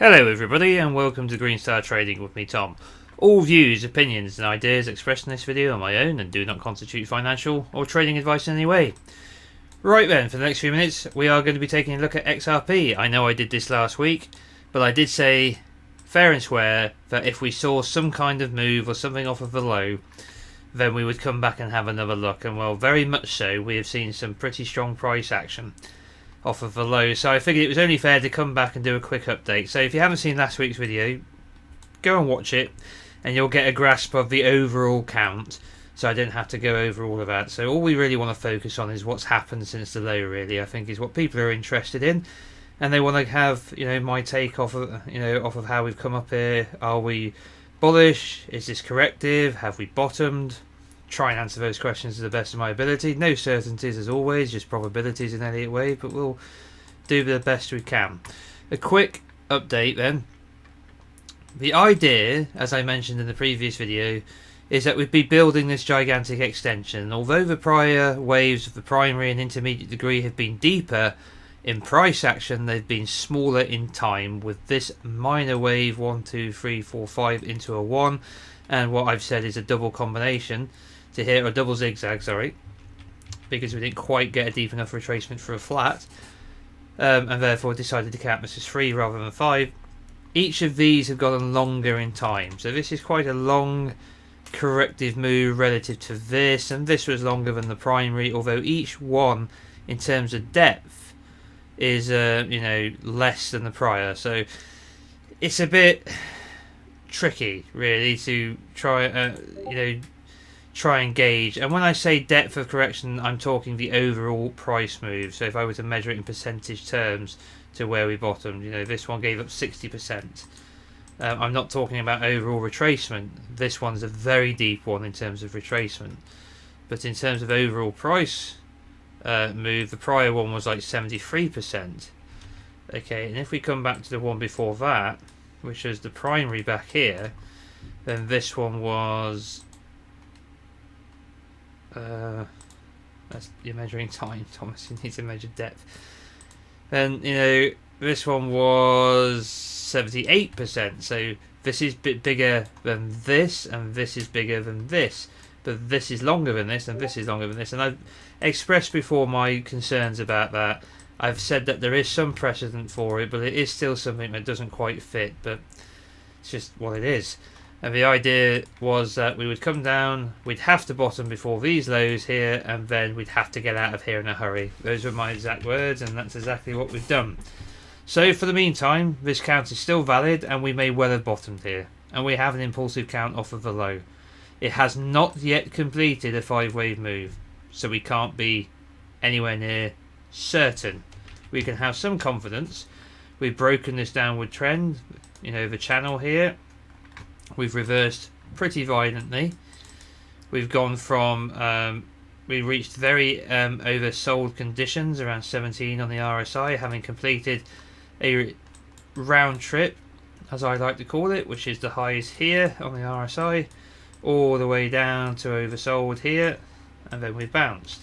Hello everybody and welcome to Green Star Trading with me, Tom. All views, opinions and ideas expressed in this video are my own and do not constitute financial or trading advice in any way. Right then, for the next few minutes we are going to be taking a look at XRP. I know I did this last week, but I did say fair and square that if we saw some kind of move or something off of the low, then we would come back and have another look, and well, very much so. We have seen some pretty strong price action off of the low, so I figured it was only fair to come back and do a quick update. So if you haven't seen last week's video, go and watch it and you'll get a grasp of the overall count, so I don't have to go over all of that. So all we really want to focus on is what's happened since the low, really. I think is what people are interested in, and they want to have, you know, my take off of, off of how we've come up here. Are we bullish? Is this corrective? Have we bottomed? Try and answer those questions to the best of my ability. No certainties as always, just probabilities in Elliott way, but we'll do the best we can. A quick update then. The idea, as I mentioned in the previous video, is that we'd be building this gigantic extension. Although the prior waves of the primary and intermediate degree have been deeper in price action, they've been smaller in time, with this minor wave 1, 2, 3, 4, 5 into a 1, and what I've said is a double combination to hit, or double zigzag, sorry, because we didn't quite get a deep enough retracement for a flat, and therefore decided to count this as 3 rather than 5. Each of these have gotten longer in time, so this is quite a long corrective move relative to this, and this was longer than the primary, although each one in terms of depth is less than the prior. So it's a bit tricky really to try and gauge. And when I say depth of correction, I'm talking the overall price move. So if I were to measure it in percentage terms to where we bottomed, this one gave up 60%. I'm not talking about overall retracement. This one's a very deep one in terms of retracement, but in terms of overall price move, the prior one was like 73%. Okay, and if we come back to the one before that, which is the primary back here, then this one was you're measuring time, Thomas. You need to measure depth. Then this one was 78%. So this is a bit bigger than this, and this is bigger than this. But this is longer than this, and this is longer than this. And I've expressed before my concerns about that. I've said that there is some precedent for it, but it is still something that doesn't quite fit. But it's just what it is. And the idea was that we would come down, we'd have to bottom before these lows here, and then we'd have to get out of here in a hurry. Those were my exact words, and that's exactly what we've done. So for the meantime, this count is still valid, and we may well have bottomed here. And we have an impulsive count off of the low. It has not yet completed a 5-wave move, so we can't be anywhere near certain. We can have some confidence. We've broken this downward trend, the channel here. We've reversed pretty violently. We've gone from we reached very oversold conditions around 17 on the RSI, having completed a round trip, as I like to call it, which is the highs here on the RSI, all the way down to oversold here, and then we bounced.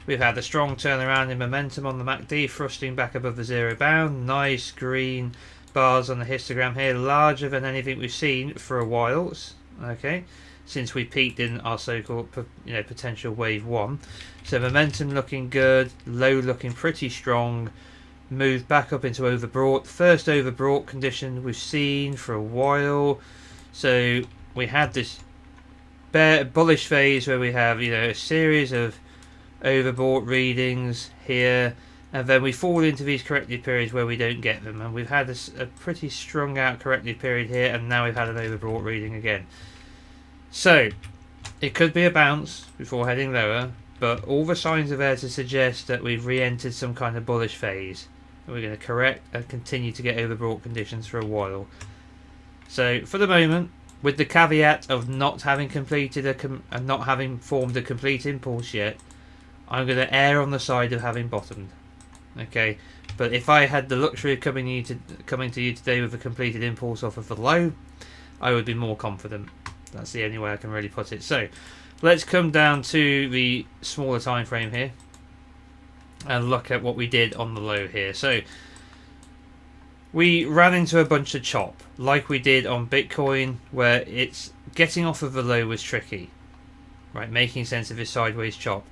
We've had a strong turnaround in momentum on the MACD, thrusting back above the zero bound. Nice green bars on the histogram here, larger than anything we've seen for a while, okay, since we peaked in our so-called potential wave 1. So momentum looking good, low looking pretty strong, moved back up into overbought, first overbought condition we've seen for a while. So we had this bullish phase where we have a series of overbought readings here, and then we fall into these corrective periods where we don't get them, and we've had a pretty strung out corrective period here, and now we've had an overbought reading again. So it could be a bounce before heading lower, but all the signs are there to suggest that we've re-entered some kind of bullish phase, and we're going to correct and continue to get overbought conditions for a while. So for the moment, with the caveat of not having completed and not having formed a complete impulse yet, I'm going to err on the side of having bottomed. Okay, but if I had the luxury of coming to you today with a completed impulse off of the low, I would be more confident. That's the only way I can really put it. So let's come down to the smaller time frame here and look at what we did on the low here. So we ran into a bunch of chop, like we did on Bitcoin, where it's getting off of the low was tricky, right? Making sense of this sideways chop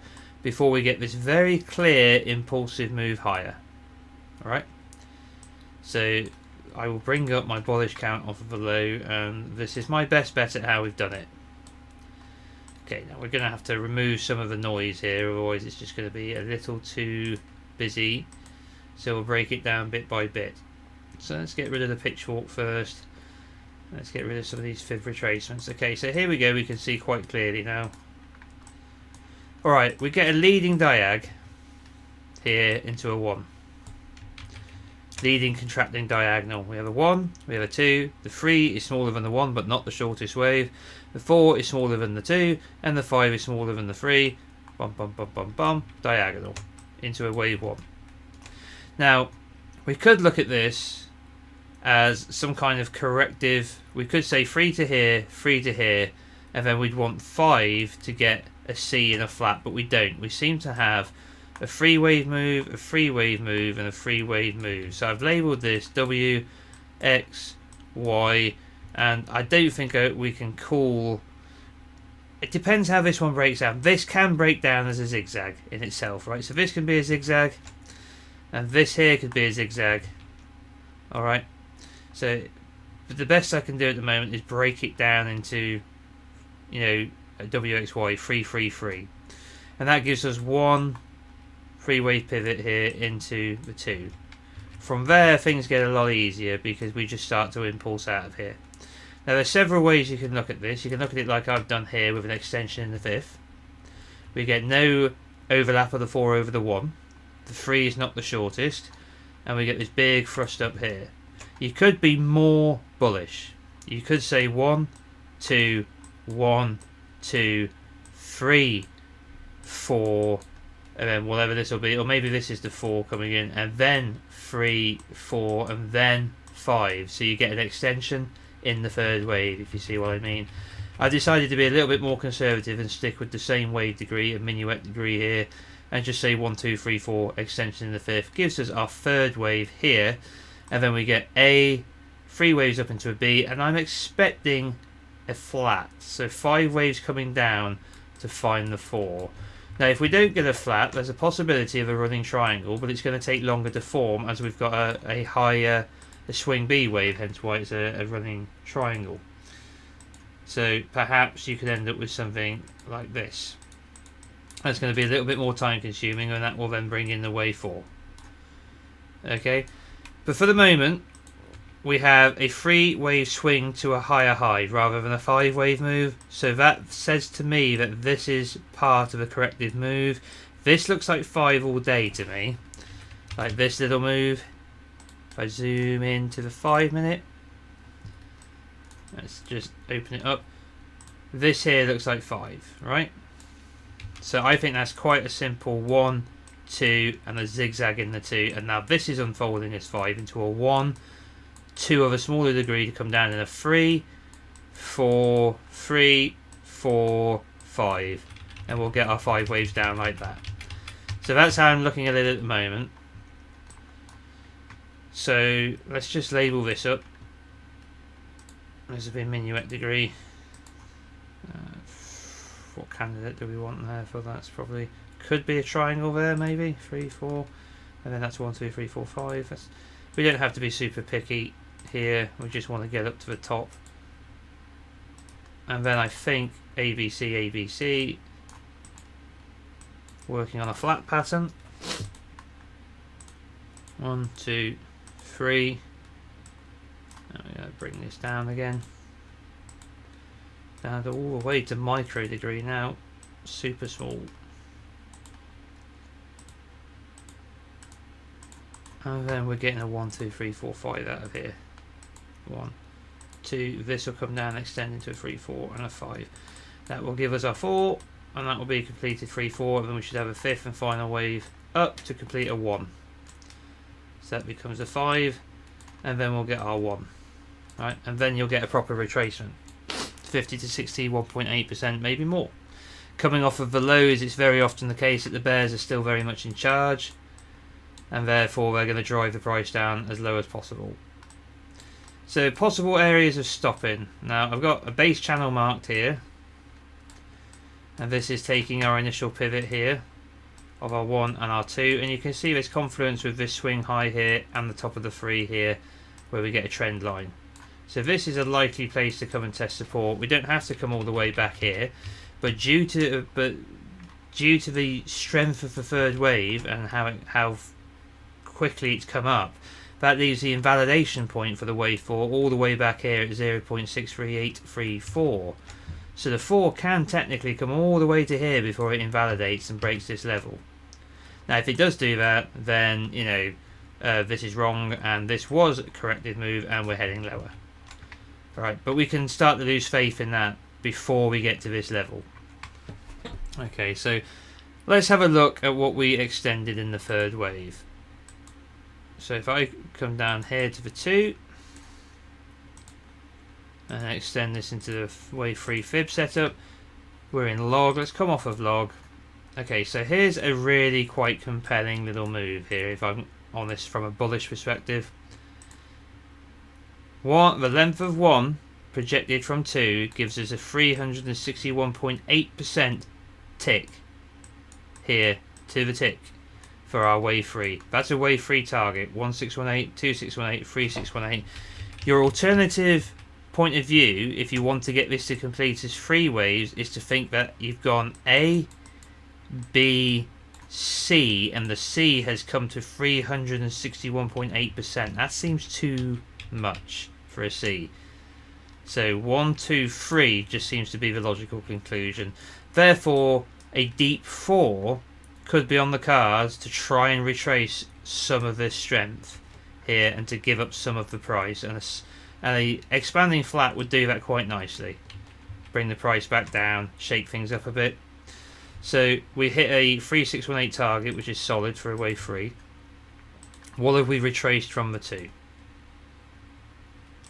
before we get this very clear impulsive move higher. All right. So I will bring up my bullish count off of the low, and this is my best bet at how we've done it. Okay, now we're going to have to remove some of the noise here, otherwise it's just going to be a little too busy. So we'll break it down bit by bit. So let's get rid of the pitchfork first. Let's get rid of some of these fib retracements. Okay, so here we go, we can see quite clearly now. Alright, we get a leading diag here into a 1. Leading contracting diagonal. We have a 1, we have a 2, the 3 is smaller than the 1 but not the shortest wave, the 4 is smaller than the 2, and the 5 is smaller than the 3. Bum bum bum bum bum, diagonal into a wave 1. Now, we could look at this as some kind of corrective. We could say 3 to here, 3 to here, and then we'd want 5 to get a C in a flat, but we don't. We seem to have a 3 wave move, a 3 wave move, and a 3 wave move. So I've labelled this W, X, Y, and I don't think we can call... It depends how this one breaks down. This can break down as a zigzag in itself, right? So this can be a zigzag, and this here could be a zigzag. Alright, so the best I can do at the moment is break it down into, you know, a WXY 3 3 3, and that gives us one 3 wave pivot here into the 2. From there things get a lot easier because we just start to impulse out of here. Now there's several ways you can look at this. You can look at it like I've done here with an extension in the 5th. We get no overlap of the 4 over the 1. The 3 is not the shortest, and we get this big thrust up here. You could be more bullish. You could say 1, 2, 1, 2, 3, 4, and then whatever this will be, or maybe this is the 4 coming in, and then 3, 4, and then 5. So you get an extension in the 3rd wave, if you see what I mean. I decided to be a little bit more conservative and stick with the same wave degree, a minuet degree here, and just say 1, 2, 3, 4, extension in the 5th. Gives us our 3rd wave here, and then we get A, 3 waves up into a B, and I'm expecting a flat. So 5 waves coming down to find the 4. Now if we don't get a flat, there's a possibility of a running triangle, but it's going to take longer to form as we've got a higher swing B wave, hence why it's a running triangle. So perhaps you could end up with something like this. That's going to be a little bit more time consuming, and that will then bring in the wave 4. Okay, but for the moment we have a 3 wave swing to a higher high rather than a 5 wave move, so that says to me that this is part of a corrective move. This looks like 5 all day to me, like this little move. If I zoom in to the 5 minute, let's just open it up. This here looks like 5, right? So I think that's quite a simple 1, 2, and a zigzag in the 2. And now this is unfolding as 5 into a 1, 2 of a smaller degree to come down in a 3, 4, 3, 4, 5. And we'll get our 5 waves down like that. So that's how I'm looking at it at the moment. So let's just label this up. There's a bit minuet degree. What candidate do we want there for that? It's probably could be a triangle there, maybe 3, 4, and then that's 1, 2, 3, 4, 5. We don't have to be super picky here. We just want to get up to the top, and then I think ABC, ABC, working on a flat pattern. 1, 2, 3. I'm going to bring this down again. Down to all the way to micro degree now. Super small. And then we're getting a 1, 2, 3, 4, 5 out of here. 1, 2. This will come down, extend into a 3, 4, and a 5. That will give us our 4, and that will be completed 3, 4. And then we should have a 5th and final wave up to complete a 1. So that becomes a 5, and then we'll get our 1. Right, and then you'll get a proper retracement. 50 to 60, 1.8%, maybe more. Coming off of the lows, it's very often the case that the bears are still very much in charge, and therefore they're going to drive the price down as low as possible. So possible areas of stopping. Now I've got a base channel marked here, and this is taking our initial pivot here of our 1 and our 2, and you can see this confluence with this swing high here and the top of the 3 here where we get a trend line. So this is a likely place to come and test support. We don't have to come all the way back here, but due to the strength of the third wave and how quickly it's come up, that leaves the invalidation point for the wave 4 all the way back here at 0.63834. So the 4 can technically come all the way to here before it invalidates and breaks this level. Now if it does do that, then you know this is wrong and this was a corrected move and we're heading lower. Right, but we can start to lose faith in that before we get to this level. Okay, so let's have a look at what we extended in the third wave. So if I come down here to the 2 and extend this into the wave 3 fib setup, we're in log. Let's come off of log. Okay, so here's a really quite compelling little move here if I'm on this from a bullish perspective. The length of 1 projected from 2 gives us a 361.8% tick here to the tick for our wave 3. That's a wave 3 target. 1618, 2618, 3618. Your alternative point of view, if you want to get this to complete as 3 waves, is to think that you've gone A, B, C, and the C has come to 361.8%. That seems too much for a C. So 1, 2, 3 just seems to be the logical conclusion. Therefore, a deep 4 could be on the cards to try and retrace some of this strength here and to give up some of the price, and a expanding flat would do that quite nicely. Bring the price back down, shake things up a bit. So we hit a 3618 target, which is solid for a wave 3. What have we retraced from the 2?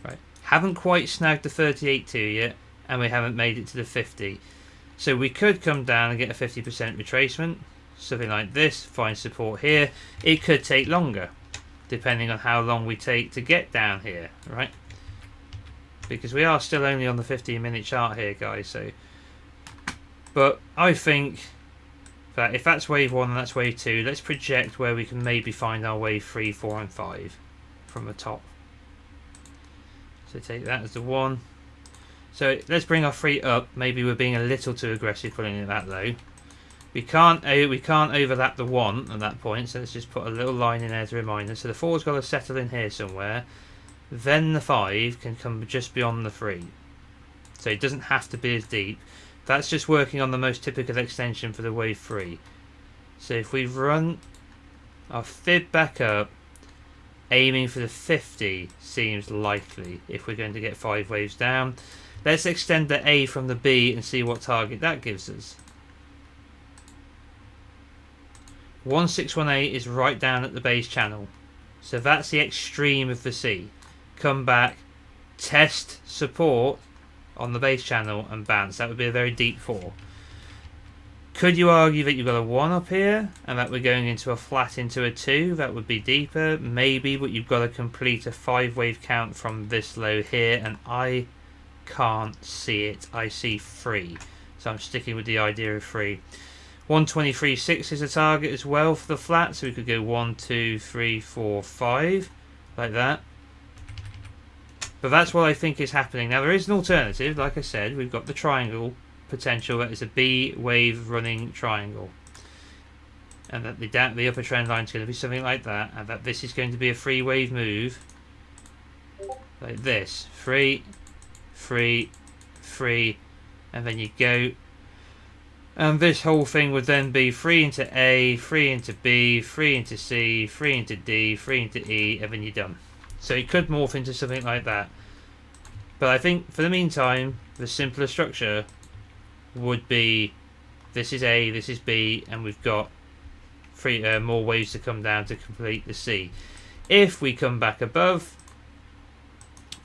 Right, haven't quite snagged the 38.2 yet, and we haven't made it to the 50. So we could come down and get a 50% retracement, something like this, find support here. It could take longer, depending on how long we take to get down here, right? Because we are still only on the 15-minute chart here, guys. So, but I think that if that's wave 1 and that's wave 2, let's project where we can maybe find our wave 3, 4 and 5 from the top. So take that as the 1. So let's bring our 3 up. Maybe we're being a little too aggressive putting it that low. We can't overlap the 1 at that point, so let's just put a little line in there to remind us. So the 4's got to settle in here somewhere. Then the 5 can come just beyond the 3. So it doesn't have to be as deep. That's just working on the most typical extension for the wave 3. So if we run our fib back up, aiming for the 50 seems likely if we're going to get 5 waves down. Let's extend the A from the B and see what target that gives us. 1618 is right down at the base channel. So that's the extreme of the C. Come back, test support on the base channel and bounce. That would be a very deep 4. Could you argue that you've got a 1 up here and that we're going into a flat into a 2? That would be deeper, maybe, but you've got to complete a 5 wave count from this low here, and I can't see it. I see 3. So I'm sticking with the idea of 3. 123.6 is a target as well for the flat, so we could go 1, 2, 3, 4, 5 like that. But that's what I think is happening. Now there is an alternative, like I said, we've got the triangle potential. That is a B wave running triangle, and that the upper trend line is going to be something like that, and that this is going to be a 3 wave move like this, 3, 3, 3, and then you go, and this whole thing would then be 3 into A, 3 into B, 3 into C, 3 into D, 3 into E, and then you're done. So it could morph into something like that. But I think for the meantime, the simpler structure would be this is A, this is B, and we've got 3 more waves to come down to complete the C. If we come back above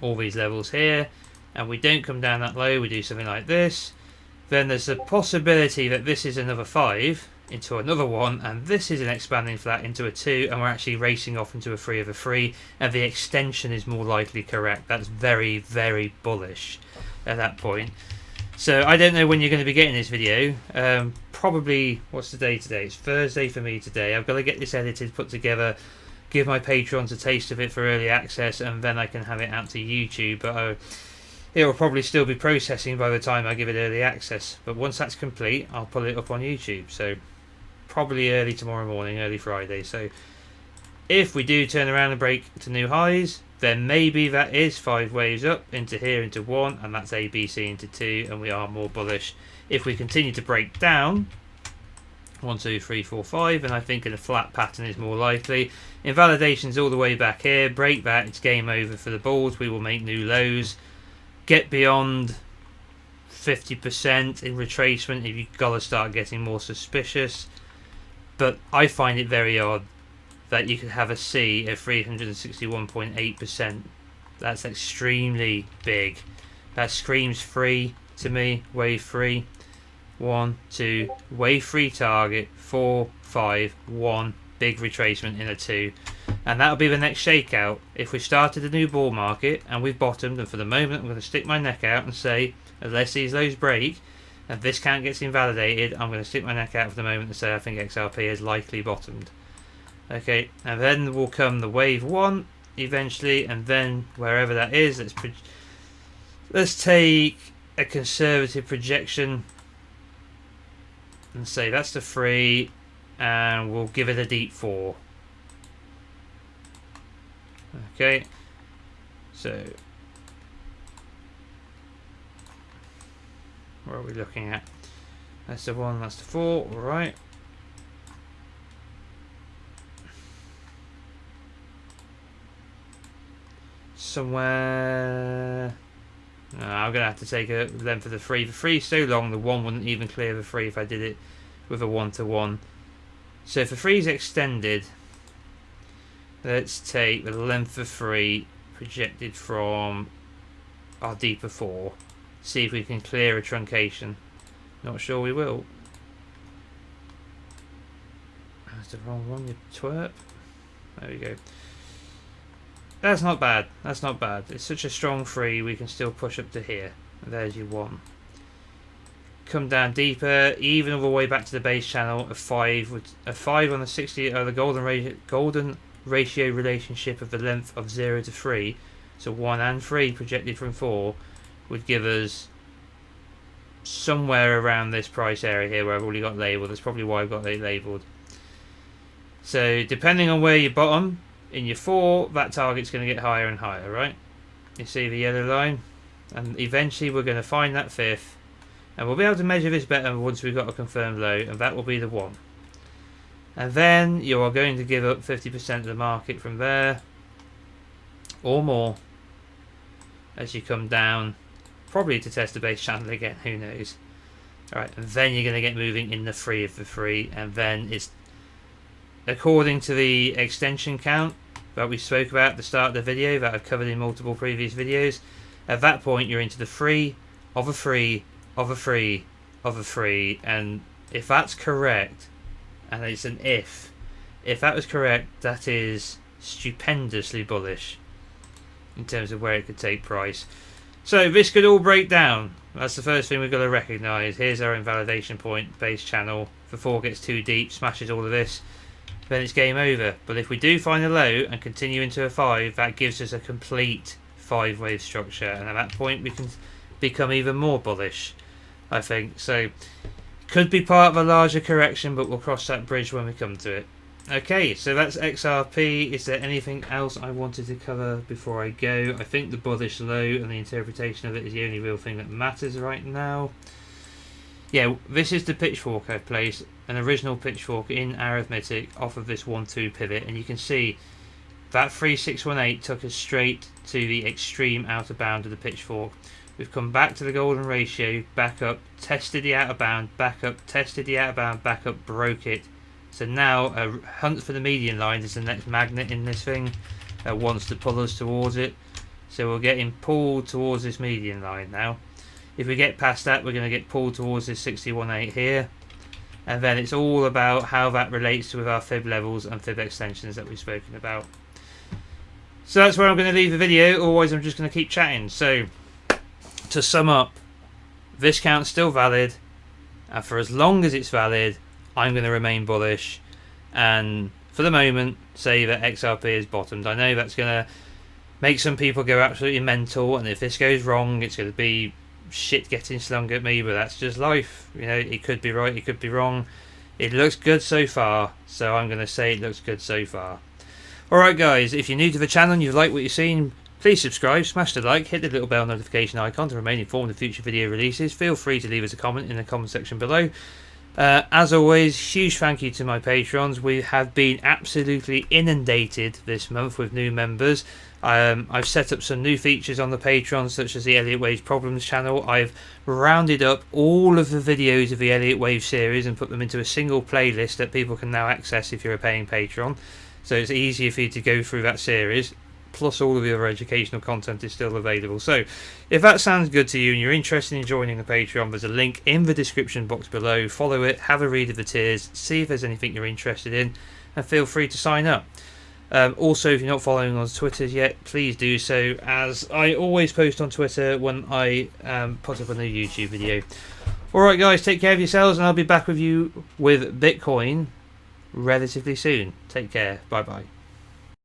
all these levels here and we don't come down that low, we do something like this, then there's a possibility that this is another 5 into another 1, and this is an expanding flat into a 2, and we're actually racing off into a 3 of a 3, and the extension is more likely correct. That's very, very bullish at that point. So I don't know when you're going to be getting this video. Probably, what's the day today? It's Thursday for me today. I've got to get this edited, put together, give my patrons a taste of it for early access, and then I can have it out to YouTube. But it will probably still be processing by the time I give it early access. But once that's complete, I'll put it up on YouTube. So probably early tomorrow morning, early Friday. So if we do turn around and break to new highs, then maybe that is 5 waves up into here into 1, and that's A, B, C into 2, and we are more bullish. If we continue to break down 1, 2, 3, 4, 5, and I think in a flat pattern is more likely. Invalidations all the way back here, break that, it's game over for the bulls. We will make new lows, get beyond 50% in retracement if you've got to start getting more suspicious. But I find it very odd that you could have a C at 361.8%. That's extremely big. That screams free to me. Wave 3. 1, 2. Wave 3 target. 4, 5, 1. Big retracement in a 2. And that'll be the next shakeout. If we started a new bull market and we've bottomed, and for the moment I'm going to stick my neck out and say, unless these lows break and this count gets invalidated, I'm going to stick my neck out for the moment and say I think XRP has likely bottomed. Okay, and then will come the wave 1 eventually, and then wherever that is, let's take a conservative projection and say that's the 3, and we'll give it a deep 4. Okay, so what are we looking at? That's the 1, that's the 4, alright. Somewhere, no, I'm gonna have to take a length of the 3. The 3 is so long, the 1 wouldn't even clear the 3 if I did it with a 1-to-1. So if the 3 is extended, let's take the length of 3 projected from our deeper 4. See if we can clear a truncation. Not sure we will. That's the wrong one, you twerp. There we go. That's not bad. That's not bad. It's such a strong 3. We can still push up to here. There's your 1. Come down deeper, even all the way back to the base channel. A 5 on the 60. The golden ratio relationship of the length of 0 to 3. So 1 and 3 projected from 4 would give us somewhere around this price area here where I've already got labelled. That's probably why I've got it labelled. So depending on where you bottom in your 4, that target's going to get higher and higher, right? You see the yellow line? And eventually we're going to find that 5th, and we'll be able to measure this better once we've got a confirmed low, and that will be the 1. And then you are going to give up 50% of the market from there, or more, as you come down, probably to test the base channel again, who knows. Alright, and then you're going to get moving in the 3 of the 3, and then it's, according to the extension count that we spoke about at the start of the video, that I've covered in multiple previous videos, at that point you're into the 3 of a 3 of a 3 of a 3, and if that's correct, and it's an if that was correct, that is stupendously bullish in terms of where it could take price. So this could all break down. That's the first thing we've got to recognise. Here's our invalidation point, base channel. If the 4 gets too deep, smashes all of this, then it's game over. But if we do find a low and continue into a 5, that gives us a complete 5-wave structure, and at that point we can become even more bullish, I think. So could be part of a larger correction, but we'll cross that bridge when we come to it. Okay, so that's XRP. Is there anything else I wanted to cover before I go? I think the bullish low and the interpretation of it is the only real thing that matters right now. Yeah, this is the pitchfork I've placed, an original pitchfork in arithmetic off of this 1-2 pivot, and you can see that 3618 took us straight to the extreme outer bound of the pitchfork. We've come back to the golden ratio, back up, tested the outer bound, back up, tested the outer bound, back up, broke it. So now a hunt for the median line is the next magnet in this thing that wants to pull us towards it. So we're getting pulled towards this median line now. If we get past that, we're going to get pulled towards this 61.8 here. and then it's all about how that relates with our fib levels and fib extensions that we've spoken about. So that's where I'm going to leave the video, otherwise I'm just going to keep chatting. So to sum up, this count's still valid, and for as long as it's valid, I'm going to remain bullish, and for the moment say that XRP has bottomed. I know that's going to make some people go absolutely mental, and if this goes wrong it's going to be shit getting slung at me, but that's just life. You know, it could be right, it could be wrong. It looks good so far, so I'm going to say it looks good so far. Alright guys, if you're new to the channel and you like what you've seen, please subscribe, smash the like, hit the little bell notification icon to remain informed of future video releases. Feel free to leave us a comment in the comment section below. As always, huge thank you to my patrons. We have been absolutely inundated this month with new members. I've set up some new features on the Patreon, such as the Elliott Waves Problems channel. I've rounded up all of the videos of the Elliott Wave series and put them into a single playlist that people can now access if you're a paying patron. So it's easier for you to go through that series, plus all of the other educational content is still available. So if that sounds good to you and you're interested in joining the Patreon, there's a link in the description box below. Follow it, have a read of the tiers, see if there's anything you're interested in, and feel free to sign up. Also, if you're not following on Twitter yet, please do so, as I always post on Twitter when I put up a new YouTube video. Alright guys, take care of yourselves, and I'll be back with you with Bitcoin relatively soon. Take care. Bye bye.